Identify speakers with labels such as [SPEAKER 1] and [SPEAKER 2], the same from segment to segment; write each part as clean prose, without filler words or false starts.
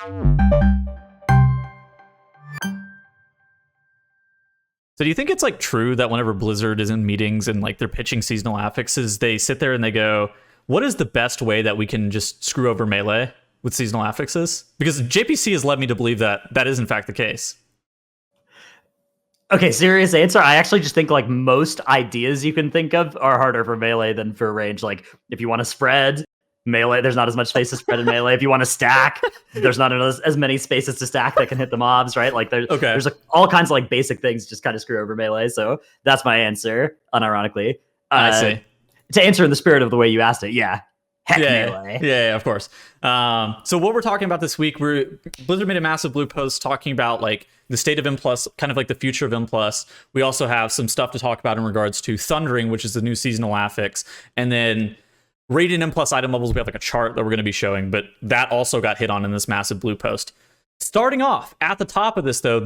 [SPEAKER 1] So do you think it's like true that whenever Blizzard is in meetings and like they're pitching seasonal affixes, they sit there and they go, what is the best way that we can just screw over Melee with seasonal affixes? Because JPC has led me to believe that that is in fact the case.
[SPEAKER 2] Okay, serious answer. I actually just think like most ideas you can think of are harder for Melee than for range. Like if you want to spread Melee, there's not as much space to spread in Melee. If you want to stack, there's not as many spaces to stack that can hit the mobs, right? Like there's like all kinds of like basic things just kind of screw over Melee. So that's my answer, unironically.
[SPEAKER 1] I see.
[SPEAKER 2] To answer in the spirit of the way you asked it, yeah. Heck Melee.
[SPEAKER 1] Yeah, of course. So what we're talking about this week, Blizzard made a massive blue post talking about like the state of M+, kind of like the future of M+. We also have some stuff to talk about in regards to Thundering, which is the new seasonal affix. And then rated M+ item levels, we have like a chart that we're going to be showing, but that also got hit on in this massive blue post. Starting off at the top of this, though,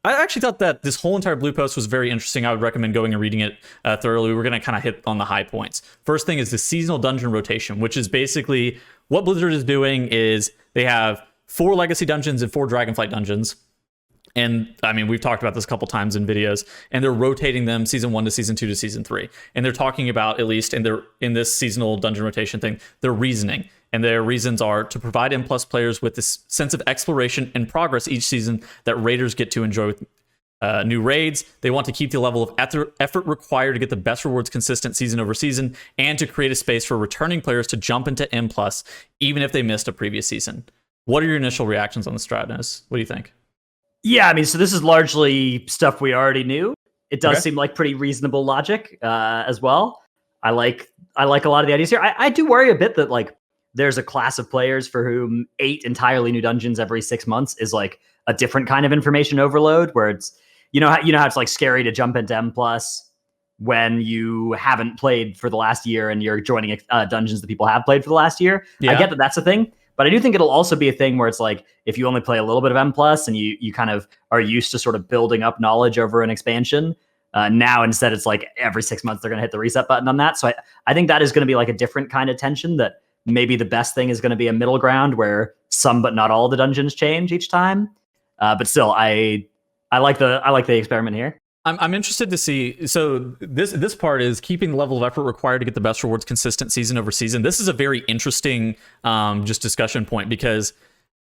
[SPEAKER 1] I actually thought that this whole entire blue post was very interesting. I would recommend going and reading it thoroughly. We're going to kind of hit on the high points. First thing is the seasonal dungeon rotation, which is basically what Blizzard is doing is they have 4 legacy dungeons and 4 Dragonflight dungeons. And I mean, we've talked about this a couple times in videos, and they're rotating them season 1 to season 2 to season 3. And they're talking about, at least in this seasonal dungeon rotation thing, their reasoning. And their reasons are to provide M+ players with this sense of exploration and progress each season that raiders get to enjoy with new raids. They want to keep the level of effort required to get the best rewards consistent season over season, and to create a space for returning players to jump into M+, even if they missed a previous season. What are your initial reactions on the Dratnos? What do you think?
[SPEAKER 2] Yeah, I mean, so this is largely stuff we already knew. It does seem like pretty reasonable logic as well. I like a lot of the ideas here. I do worry a bit that like there's a class of players for whom 8 entirely new dungeons every 6 months is like a different kind of information overload, where it's you know how it's like scary to jump into M+ when you haven't played for the last year and you're joining dungeons that people have played for the last year. Yeah. I get that that's a thing. But I do think it'll also be a thing where it's like, if you only play a little bit of M+, and you kind of are used to sort of building up knowledge over an expansion, now instead it's like every 6 months they're going to hit the reset button on that. So I think that is going to be like a different kind of tension, that maybe the best thing is going to be a middle ground where some but not all the dungeons change each time. But still, I like the experiment here.
[SPEAKER 1] I'm interested to see. So this part is keeping the level of effort required to get the best rewards consistent season over season. This is a very interesting just discussion point, because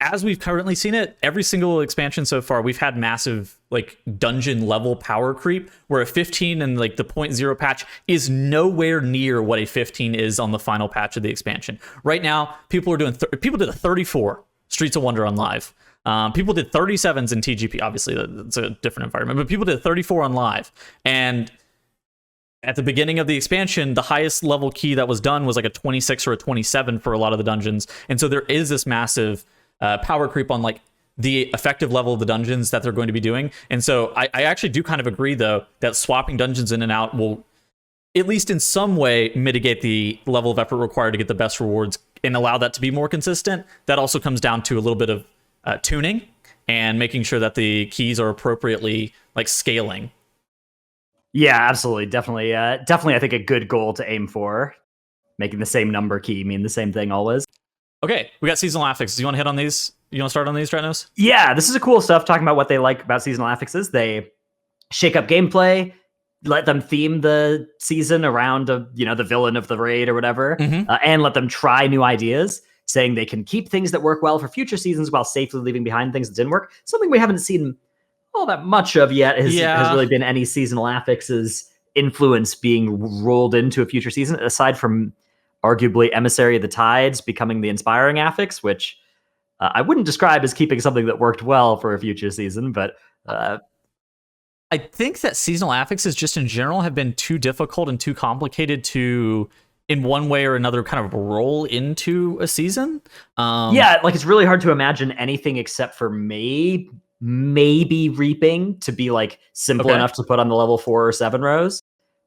[SPEAKER 1] as we've currently seen it, every single expansion so far, we've had massive like dungeon level power creep, where a 15 and like the 0.0 patch is nowhere near what a 15 is on the final patch of the expansion. Right now, people are doing people did a 34 Streets of Wonder on live. People did 37s in TGP. Obviously, that's a different environment, but people did 34 on live. And at the beginning of the expansion, the highest level key that was done was like a 26 or a 27 for a lot of the dungeons. And so there is this massive power creep on like the effective level of the dungeons that they're going to be doing. And so I actually do kind of agree, though, that swapping dungeons in and out will, at least in some way, mitigate the level of effort required to get the best rewards and allow that to be more consistent. That also comes down to a little bit of tuning and making sure that the keys are appropriately like scaling.
[SPEAKER 2] Yeah, absolutely. Definitely. I think a good goal to aim for, making the same number key mean the same thing always.
[SPEAKER 1] Okay, we got seasonal affixes. You want to hit on these? You want to start on these, Dratnos?
[SPEAKER 2] Yeah, this is a cool stuff, talking about what they like about seasonal affixes. They shake up gameplay, let them theme the season around the villain of the raid or whatever, and let them try new ideas, saying they can keep things that work well for future seasons while safely leaving behind things that didn't work. Something we haven't seen all that much of yet has really been any seasonal affixes influence being rolled into a future season, aside from arguably Emissary of the Tides becoming the Inspiring affix, which I wouldn't describe as keeping something that worked well for a future season, but
[SPEAKER 1] I think that seasonal affixes just in general have been too difficult and too complicated to, in one way or another, kind of roll into a season.
[SPEAKER 2] Yeah, like it's really hard to imagine anything except for maybe reaping to be like simple enough to put on the level 4 or 7 rows.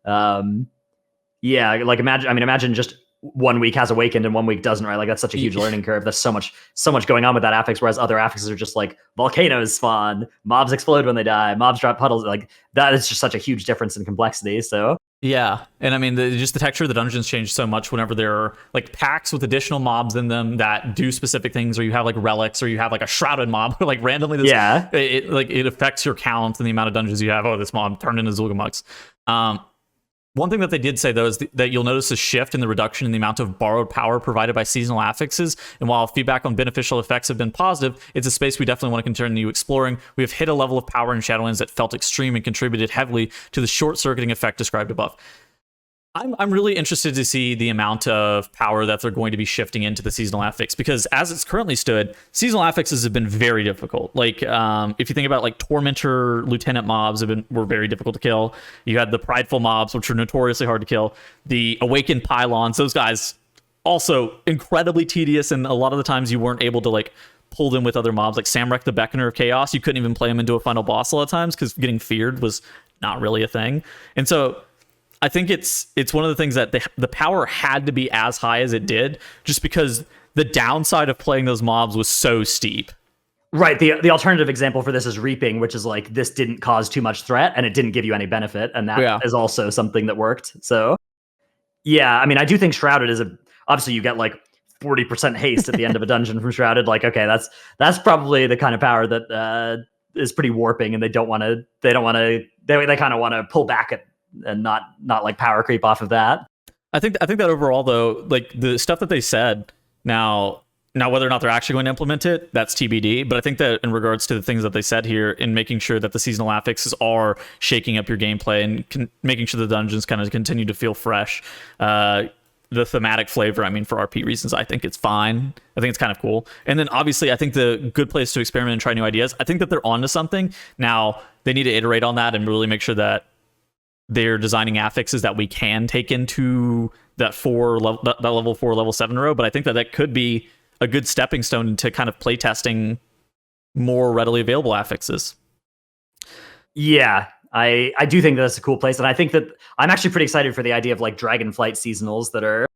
[SPEAKER 2] Yeah, like imagine just 1 week has Awakened and 1 week doesn't, right? Like that's such a huge learning curve. There's so much going on with that affix, whereas other affixes are just like volcanoes spawn, mobs explode when they die, mobs drop puddles. Like that is just such a huge difference in complexity. So
[SPEAKER 1] Yeah, and I mean, just the texture of the dungeons change so much whenever there are like packs with additional mobs in them that do specific things, or you have like relics, or you have like a shrouded mob, or like randomly this,
[SPEAKER 2] Yeah.
[SPEAKER 1] it affects your count and the amount of dungeons you have. Oh, this mob turned into Zulgamugs. One thing that they did say, though, is that you'll notice a shift in the reduction in the amount of borrowed power provided by seasonal affixes. And while feedback on beneficial effects have been positive, it's a space we definitely want to continue exploring. We have hit a level of power in Shadowlands that felt extreme and contributed heavily to the short-circuiting effect described above. I'm really interested to see the amount of power that they're going to be shifting into the seasonal affix, because as it's currently stood, seasonal affixes have been very difficult. Like if you think about like Tormentor Lieutenant mobs were very difficult to kill. You had the Prideful mobs, which were notoriously hard to kill. The Awakened Pylons, those guys also incredibly tedious, and a lot of the times you weren't able to like pull them with other mobs. Like Samrek the Beckoner of Chaos, you couldn't even play him into a final boss a lot of times because getting feared was not really a thing. And so I think it's one of the things that the power had to be as high as it did, just because the downside of playing those mobs was so steep.
[SPEAKER 2] Right. The alternative example for this is Reaping, which is like this didn't cause too much threat and it didn't give you any benefit, and that is also something that worked. So yeah, I mean, I do think Shrouded is obviously you get like 40% haste at the end of a dungeon from Shrouded. Like, okay, that's probably the kind of power that is pretty warping, and they kind of want to pull back it and not like power creep off of that.
[SPEAKER 1] I think that overall, though, like the stuff that they said, now whether or not they're actually going to implement it, that's TBD. But I think that in regards to the things that they said here, in making sure that the seasonal affixes are shaking up your gameplay and making sure the dungeons kind of continue to feel fresh. The thematic flavor, I mean, for RP reasons, I think it's fine. I think it's kind of cool. And then obviously, I think the good place to experiment and try new ideas, I think that they're onto something. Now, they need to iterate on that and really make sure that they're designing affixes that we can take into that level 4, level 7 row. But I think that could be a good stepping stone into kind of playtesting more readily available affixes.
[SPEAKER 2] Yeah, I do think that's a cool place. And I think that I'm actually pretty excited for the idea of like Dragonflight seasonals that are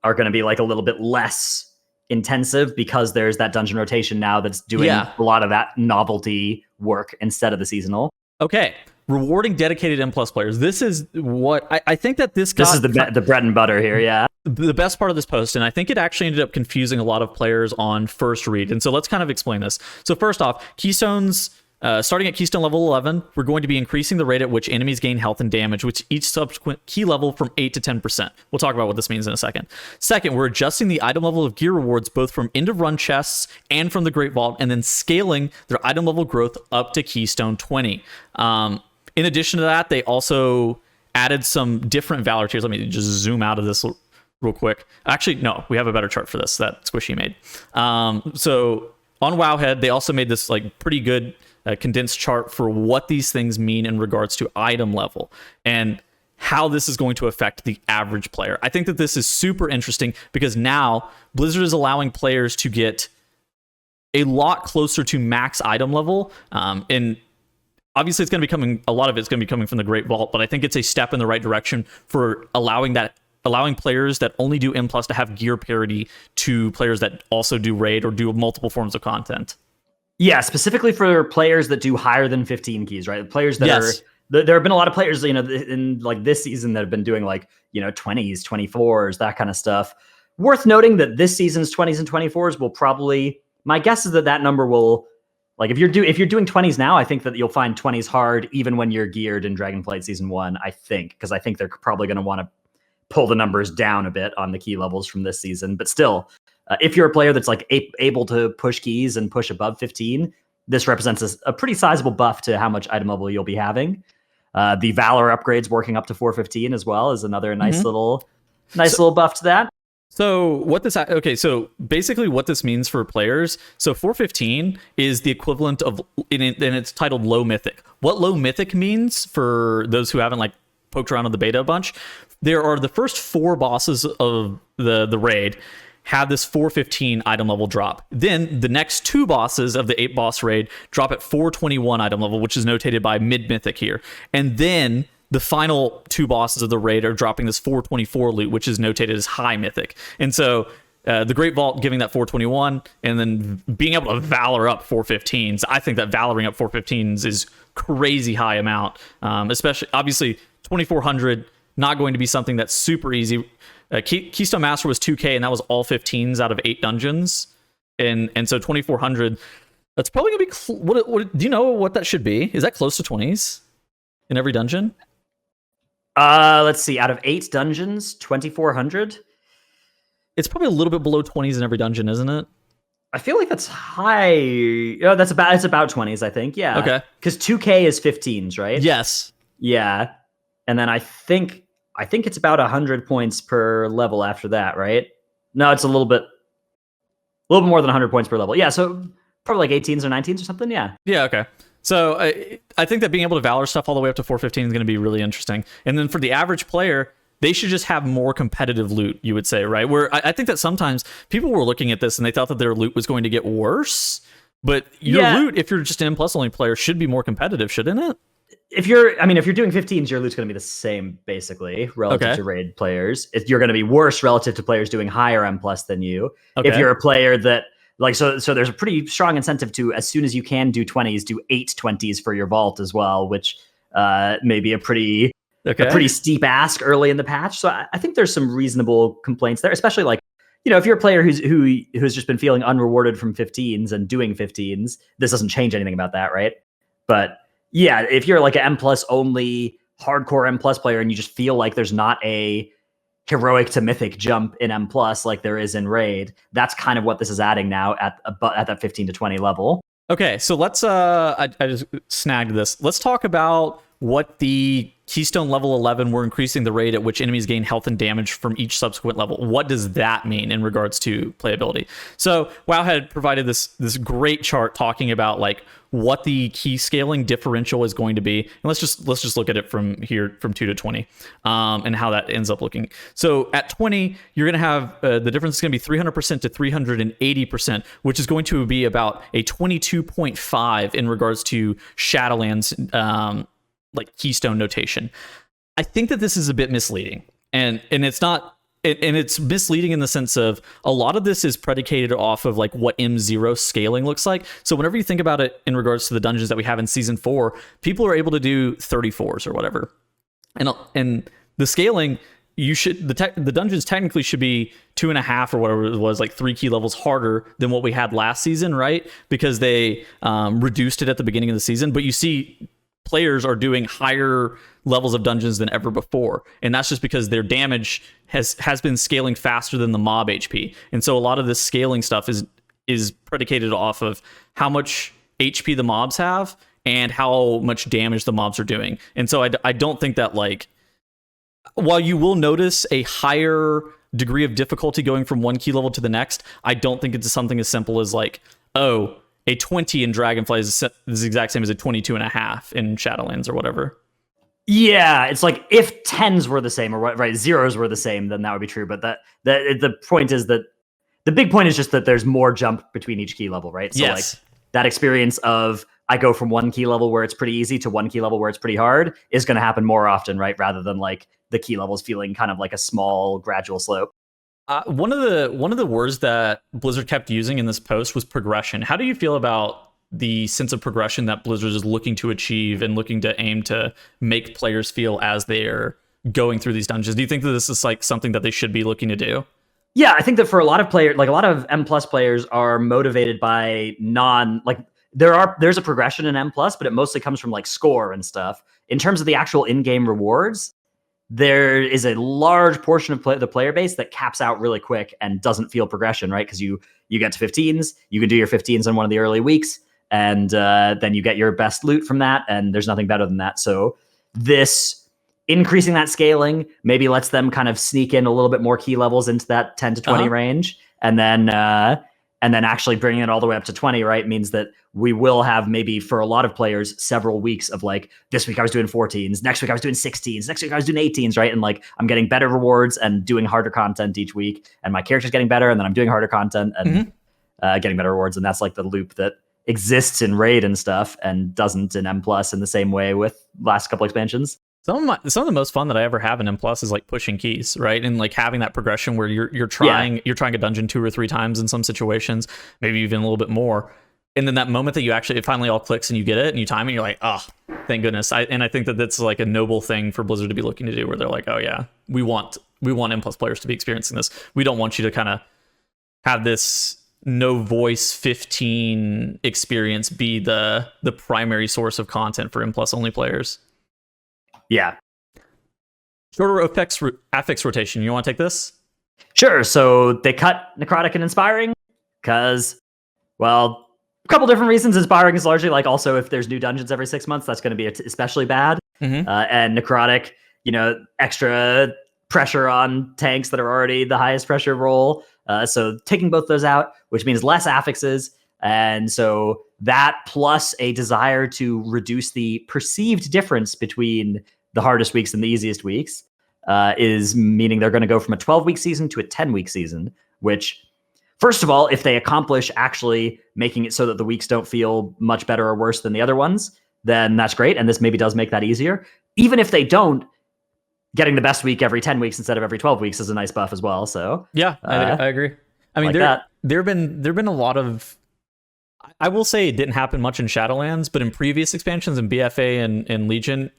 [SPEAKER 2] going to be like a little bit less intensive, because there's that dungeon rotation now that's doing a lot of that novelty work instead of the seasonal.
[SPEAKER 1] Okay. Rewarding dedicated M+ players. This is what I think that this
[SPEAKER 2] is the bread and butter here. Yeah.
[SPEAKER 1] The best part of this post, and I think it actually ended up confusing a lot of players on first read. And so let's kind of explain this. So first off, Keystones, starting at Keystone level 11, we're going to be increasing the rate at which enemies gain health and damage, which each subsequent key level from 8 to 10%. We'll talk about what this means in a second. Second, we're adjusting the item level of gear rewards both from end of run chests and from the Great Vault, and then scaling their item level growth up to Keystone 20. In addition to that, they also added some different Valor tiers. Let me just zoom out of this real quick. Actually, no, we have a better chart for this that Squishy made. So on Wowhead, they also made this like pretty good condensed chart for what these things mean in regards to item level and how this is going to affect the average player. I think that this is super interesting because now Blizzard is allowing players to get a lot closer to max item level. And obviously, it's going to be coming. A lot of it's going to be coming from the Great Vault, but I think it's a step in the right direction for allowing players that only do M+ to have gear parity to players that also do raid or do multiple forms of content.
[SPEAKER 2] Yeah, specifically for players that do higher than 15 keys, right? Players that are there have been a lot of players, in like this season that have been doing like 20s, 24s, that kind of stuff. Worth noting that this season's 20s and 24s will probably. My guess is that number will. Like if you're doing 20s now, I think that you'll find 20s hard even when you're geared in Dragonflight Season 1, I think, because I think they're probably going to want to pull the numbers down a bit on the key levels from this season. But still, if you're a player that's like able to push keys and push above 15, this represents a pretty sizable buff to how much item level you'll be having. The Valor upgrades working up to 415 as well is another nice little buff to that.
[SPEAKER 1] So basically what this means for players, so 415 is the equivalent of, and it's titled low mythic. What low mythic means for those who haven't like poked around on the beta a bunch, there are the first 4 bosses of the raid have this 415 item level drop. Then the next 2 bosses of the 8 boss raid drop at 421 item level, which is notated by mid mythic here. And then the final 2 bosses of the raid are dropping this 424 loot, which is notated as high mythic. And so the Great Vault giving that 421 and then being able to Valor up 415s. I think that Valoring up 415s is crazy high amount, especially obviously 2400 not going to be something that's super easy. Keystone Master was 2K, and that was all 15s out of 8 dungeons, and so 2400. That's probably gonna be. What do you know what that should be? Is that close to 20s in every dungeon?
[SPEAKER 2] Let's see. Out of 8 dungeons, 2400.
[SPEAKER 1] It's probably a little bit below 20s in every dungeon, isn't it?
[SPEAKER 2] I feel like that's high. It's about 20s, I think. Yeah.
[SPEAKER 1] Okay.
[SPEAKER 2] Because 2K is 15s, right?
[SPEAKER 1] Yes.
[SPEAKER 2] Yeah. And then I think it's about 100 points per level after that, right? No, it's a little bit more than 100 points per level. Yeah, so probably like 18s or 19s or something. Yeah.
[SPEAKER 1] Yeah. Okay. So I think that being able to Valor stuff all the way up to 415 is going to be really interesting. And then for the average player, they should just have more competitive loot, you would say, right? Where I think that sometimes people were looking at this and they thought that their loot was going to get worse. But your loot, if you're just an M+ only player, should be more competitive, shouldn't it?
[SPEAKER 2] If you're doing 15s, your loot's going to be the same, basically, relative to raid players. You're going to be worse relative to players doing higher M+ than you. Okay. If you're a player that, like, so there's a pretty strong incentive to, as soon as you can do 20s, do 8 20s for your vault as well, which may be a pretty steep ask early in the patch. So I think there's some reasonable complaints there, especially like, if you're a player who's just been feeling unrewarded from 15s and doing 15s, this doesn't change anything about that, right? But yeah, if you're like an M+ only hardcore M+ player and you just feel like there's not a heroic to mythic jump in M+ like there is in raid, that's kind of what this is adding now at that 15 to 20 level.
[SPEAKER 1] Okay, so let's I just snagged this. Let's talk about what the Keystone level 11, we're increasing the rate at which enemies gain health and damage from each subsequent level. What does that mean in regards to playability? So WoW had provided this great chart talking about like what the key scaling differential is going to be. And let's just look at it from here, from 2 to 20, and how that ends up looking. So at 20, you're going to have the difference is going to be 300% to 380%, which is going to be about a 22.5 in regards to Shadowlands like Keystone notation. I think that this is a bit misleading, and it's not. And it's misleading in the sense of a lot of this is predicated off of like what M0 scaling looks like. So whenever you think about it in regards to the dungeons that we have in season 4, people are able to do 34s or whatever. And the scaling, the dungeons technically should be 2.5 or whatever it was, like 3 key levels harder than what we had last season, right? Because they reduced it at the beginning of the season. But you see players are doing higher levels of dungeons than ever before, and that's just because their damage has been scaling faster than the mob HP. And so a lot of this scaling stuff is predicated off of how much HP the mobs have and how much damage the mobs are doing. And so I don't think that, like, while you will notice a higher degree of difficulty going from one key level to the next, I don't think it's something as simple as like, oh, a 20 in Dragonfly is the exact same as a 22.5 in Shadowlands or whatever.
[SPEAKER 2] Yeah, it's like if 10s were the same, or what, right, zeros were the same, then that would be true. But the point is that the big point is just that there's more jump between each key level, right? So
[SPEAKER 1] yes.
[SPEAKER 2] Like that experience of I go from one key level where it's pretty easy to one key level where it's pretty hard is going to happen more often, right? Rather than like the key levels feeling kind of like a small gradual slope.
[SPEAKER 1] One of the words that Blizzard kept using in this post was progression. How do you feel about the sense of progression that Blizzard is looking to achieve and looking to aim to make players feel as they're going through these dungeons? Do you think that this is like something that they should be looking to do?
[SPEAKER 2] Yeah, I think that for a lot of players, like a lot of M+ players are motivated by there's a progression in M+, but it mostly comes from like score and stuff. In terms of the actual in-game rewards, there is a large portion of the player base that caps out really quick and doesn't feel progression, right? Because you get to 15s, you can do your 15s in one of the early weeks, and then you get your best loot from that, and there's nothing better than that. So this increasing that scaling maybe lets them kind of sneak in a little bit more key levels into that 10 to 20 range, and then actually bringing it all the way up to 20, right, means that we will have maybe for a lot of players several weeks of like, this week I was doing 14s, next week I was doing 16s, next week I was doing 18s, right? And like I'm getting better rewards and doing harder content each week, and my character's getting better, and then I'm doing harder content and getting better rewards. And that's like the loop that exists in raid and stuff and doesn't in M+ in the same way with last couple expansions.
[SPEAKER 1] Some of the most fun that I ever have in M+ is like pushing keys, right? And like having that progression where you're trying a dungeon 2 or 3 times in some situations, maybe even a little bit more. and then that moment that you actually, it finally all clicks and you get it and you time it, you're like, oh, thank goodness. And I think that that's like a noble thing for Blizzard to be looking to do, where they're like, oh yeah, we want M plus players to be experiencing this. We don't want you to kind of have this no voice 15 experience be the primary source of content for M plus only players.
[SPEAKER 2] Yeah.
[SPEAKER 1] Shorter affix rotation. You want to take this?
[SPEAKER 2] Sure. So they cut Necrotic and Inspiring because, well, a couple different reasons. Inspiring is largely like, also if there's new dungeons every 6 months, that's going to be especially bad. And Necrotic, extra pressure on tanks that are already the highest pressure role. So taking both those out, which means less affixes. And so that plus a desire to reduce the perceived difference between the hardest weeks and the easiest weeks is meaning they're going to go from a 12-week season to a 10-week season, which, first of all, if they accomplish actually making it so that the weeks don't feel much better or worse than the other ones, then that's great. And this maybe does make that easier. Even if they don't, getting the best week every 10 weeks instead of every 12 weeks is a nice buff as well. So
[SPEAKER 1] yeah, I agree. I mean,
[SPEAKER 2] like
[SPEAKER 1] there've been a lot of, I will say it didn't happen much in Shadowlands, but in previous expansions in BFA and Legion,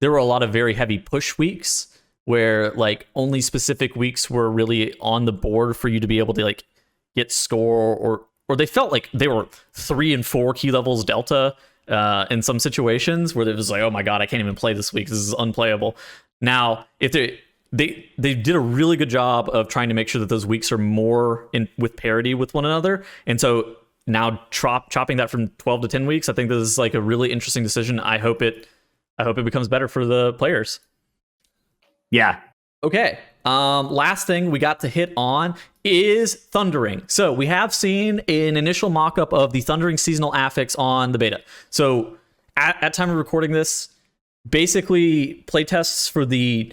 [SPEAKER 1] there were a lot of very heavy push weeks where like only specific weeks were really on the board for you to be able to like get score, or they felt like they were 3 and 4 key levels delta in some situations where it was like, oh my god, I can't even play this week, this is unplayable. Now, if they did a really good job of trying to make sure that those weeks are more with parity with one another, and so now chopping that from 12 to 10 weeks, I think this is like a really interesting decision. I hope it becomes better for the players.
[SPEAKER 2] Yeah.
[SPEAKER 1] Okay. Last thing we got to hit on is Thundering. So we have seen an initial mock-up of the Thundering seasonal affix on the beta. So at time of recording this, basically playtests for the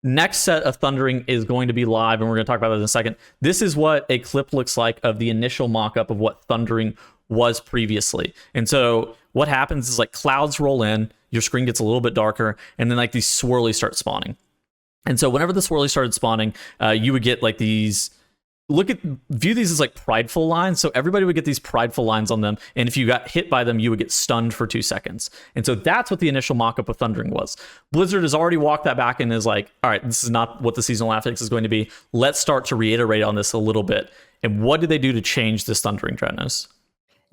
[SPEAKER 1] next set of Thundering is going to be live, and we're going to talk about that in a second. This is what a clip looks like of the initial mock-up of what Thundering was previously. And so what happens is like clouds roll in, your screen gets a little bit darker, and then like these swirlies start spawning. And so whenever the swirlies started spawning, you would get like these, view these as like prideful lines. So everybody would get these prideful lines on them. And if you got hit by them, you would get stunned for 2 seconds. And so that's what the initial mock-up of Thundering was. Blizzard has already walked that back and is like, all right, this is not what the seasonal affix is going to be. Let's start to reiterate on this a little bit. And what did they do to change this Thundering, Dratnos?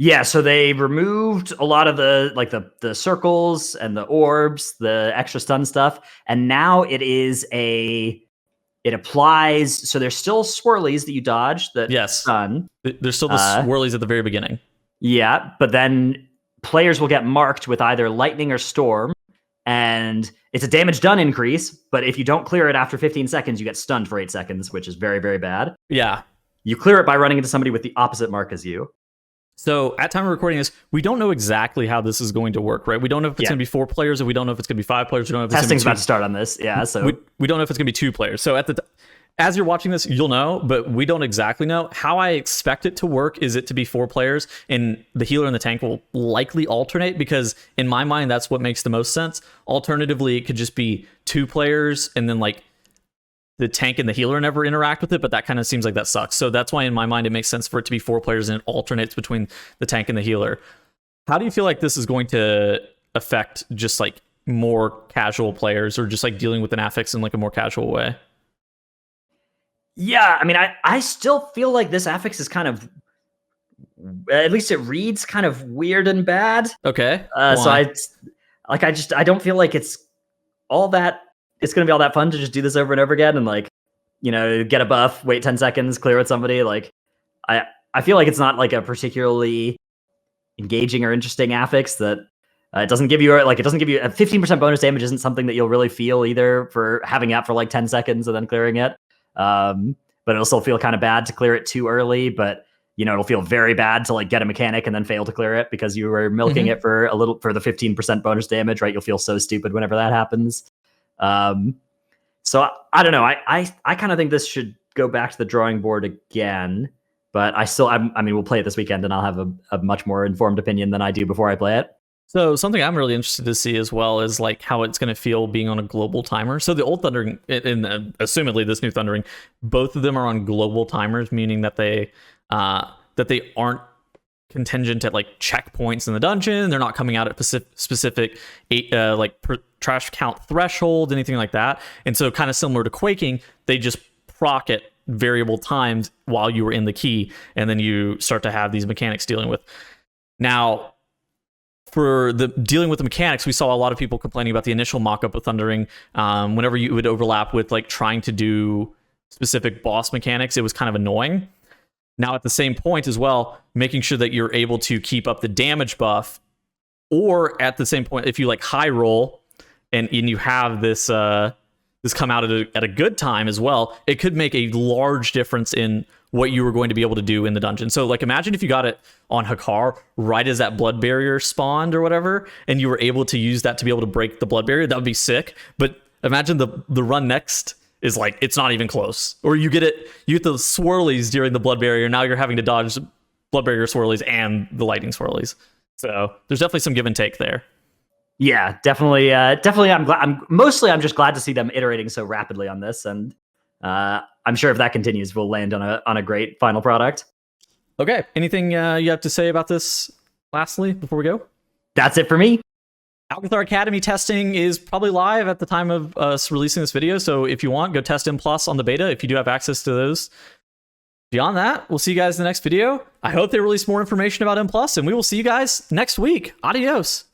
[SPEAKER 2] Yeah, so they removed a lot of the circles and the orbs, the extra stun stuff, and now it applies. So there's still swirlies that you dodge that stun.
[SPEAKER 1] There's still the swirlies at the very beginning.
[SPEAKER 2] Yeah, but then players will get marked with either lightning or storm, and it's a damage done increase. But if you don't clear it after 15 seconds, you get stunned for 8 seconds, which is very, very bad.
[SPEAKER 1] Yeah,
[SPEAKER 2] you clear it by running into somebody with the opposite mark as you.
[SPEAKER 1] So at time of recording this, we don't know exactly how this is going to work, right? We don't know if it's going to be 4 players, or we don't know if it's going to be 5 players. We don't know if
[SPEAKER 2] testing's about to start on this. Yeah, so
[SPEAKER 1] we don't know if it's going to be 2 players. So as you're watching this, you'll know, but we don't exactly know. How I expect it to work is it to be 4 players, and the healer and the tank will likely alternate, because in my mind, that's what makes the most sense. Alternatively, it could just be 2 players, and then like the tank and the healer never interact with it, but that kind of seems like that sucks. So that's why in my mind, it makes sense for it to be 4 players and it alternates between the tank and the healer. How do you feel like this is going to affect just like more casual players, or just like dealing with an affix in like a more casual way?
[SPEAKER 2] Yeah, I mean, I still feel like this affix is kind of, at least it reads kind of weird and bad.
[SPEAKER 1] Okay.
[SPEAKER 2] So I don't feel like it's going to be all that fun to just do this over and over again and like, get a buff, wait 10 seconds, clear with somebody. Like, I feel like it's not like a particularly engaging or interesting affix that it doesn't give you a 15% bonus damage isn't something that you'll really feel either for having it up for like 10 seconds and then clearing it. But it'll still feel kind of bad to clear it too early, but it'll feel very bad to like get a mechanic and then fail to clear it because you were milking it for the 15% bonus damage, right? You'll feel so stupid whenever that happens. So I don't know. I kind of think this should go back to the drawing board again, but I mean, we'll play it this weekend and I'll have a much more informed opinion than I do before I play it.
[SPEAKER 1] So something I'm really interested to see as well is like how it's going to feel being on a global timer. So the old Thundering and assumedly this new Thundering, both of them are on global timers, meaning that they aren't contingent at like checkpoints in the dungeon. They're not coming out at specific trash count threshold, anything like that. And so kind of similar to quaking, they just proc at variable times while you were in the key, and then you start to have these mechanics dealing with. Now, for the dealing with the mechanics, we saw a lot of people complaining about the initial mock-up of Thundering. Whenever you would overlap with like trying to do specific boss mechanics, it was kind of annoying. Now, at the same point as well, making sure that you're able to keep up the damage buff, or at the same point, if you like high roll and you have this this come out at a good time as well, it could make a large difference in what you were going to be able to do in the dungeon. So like imagine if you got it on Hakar right as that blood barrier spawned or whatever, and you were able to use that to be able to break the blood barrier. That would be sick. But imagine the run next is like it's not even close. Or you get the swirlies during the blood barrier. Now you're having to dodge blood barrier swirlies and the lightning swirlies. So there's definitely some give and take there.
[SPEAKER 2] Yeah, definitely. I'm just glad to see them iterating so rapidly on this, and I'm sure if that continues, we'll land on a great final product.
[SPEAKER 1] Okay. Anything you have to say about this lastly before we go?
[SPEAKER 2] That's it for me.
[SPEAKER 1] Alcathar Academy testing is probably live at the time of us releasing this video. So if you want, go test M+ on the beta if you do have access to those. Beyond that, we'll see you guys in the next video. I hope they release more information about M+, and we will see you guys next week. Adios.